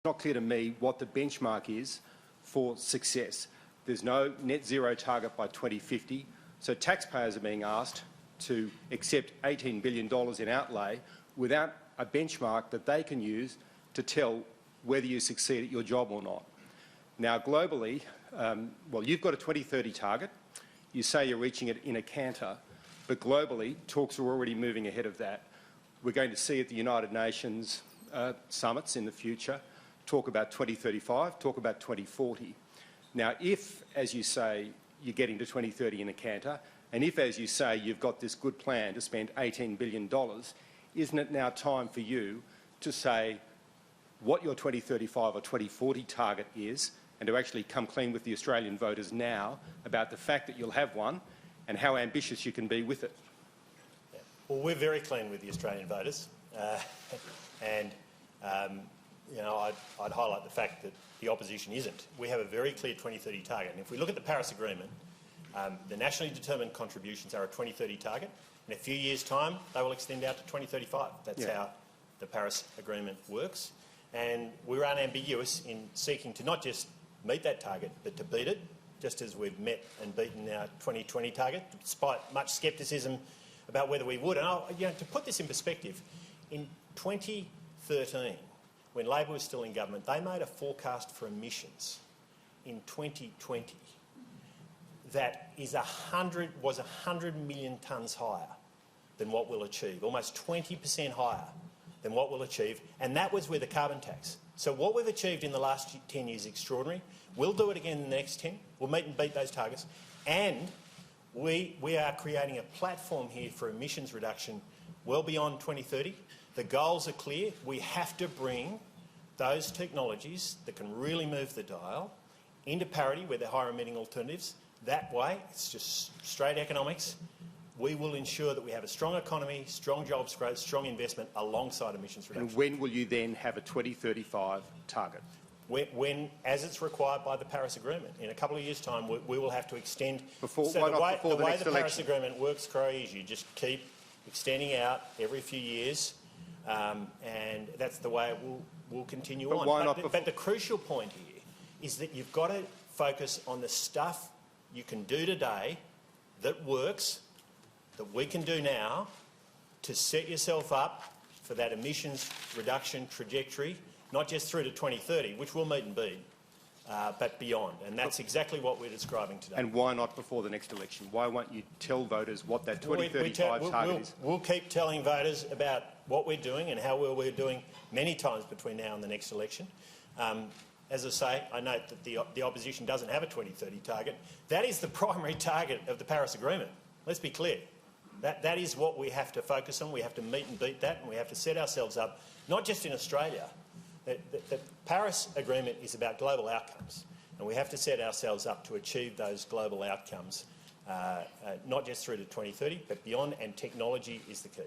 not clear to me what the benchmark is for success. There's no net zero target by 2050, so taxpayers are being asked to accept $18 billion in outlay without a benchmark that they can use to tell whether you succeed at your job or not. Now, globally, well, you've got a 2030 target. You say you're reaching it in a canter, but globally, talks are already moving ahead of that. We're going to see at the United Nations summits in the future talk about 2035, talk about 2040. Now, if, as you say, you're getting to 2030 in a canter, and if, as you say, you've got this good plan to spend $18 billion, isn't it now time for you to say what your 2035 or 2040 target is, and to actually come clean with the Australian voters now about the fact that you'll have one and how ambitious you can be with it? Yeah. Well, we're very clean with the Australian voters, you know, I'd highlight the fact that the opposition isn't. We have a very clear 2030 target, and if we look at the Paris Agreement, the nationally determined contributions are a 2030 target. In a few years' time, they will extend out to 2035. That's how the Paris Agreement works. And we're unambiguous in seeking to not just meet that target, but to beat it, just as we've met and beaten our 2020 target, despite much scepticism about whether we would. And to put this in perspective, in 2013, when Labor was still in government, they made a forecast for emissions in 2020 that was 100 million tonnes higher than what we'll achieve, almost 20% higher than what we'll achieve, and that was with a carbon tax. So what we've achieved in the last 10 years is extraordinary. We'll do it again in the next 10. We'll meet and beat those targets. And we are creating a platform here for emissions reduction well beyond 2030. The goals are clear. We have to bring those technologies that can really move the dial into parity where they're higher emitting alternatives. That way, it's just straight economics. We will ensure that we have a strong economy, strong jobs growth, strong investment alongside emissions reduction. And when will you then have a 2035 target? When, as it's required by the Paris Agreement. In a couple of years' time, we will have to extend. The way the Paris Agreement works, Crowe, is you just keep extending out every few years, and that's the way it will continue on. Why not but the crucial point here is that you've got to focus on the stuff you can do today that works, that we can do now, to set yourself up for that emissions reduction trajectory, not just through to 2030, which we'll meet and beat, but beyond. And that's exactly what we're describing today. And why not before the next election? Why won't you tell voters what that 2035 target is? We'll keep telling voters about what we're doing and how well we're doing many times between now and the next election. As I say, I note that the opposition doesn't have a 2030 target. That is the primary target of the Paris Agreement. Let's be clear. That is what we have to focus on. We have to meet and beat that, and we have to set ourselves up, not just in Australia. The Paris Agreement is about global outcomes, and we have to set ourselves up to achieve those global outcomes, not just through to 2030, but beyond, and technology is the key.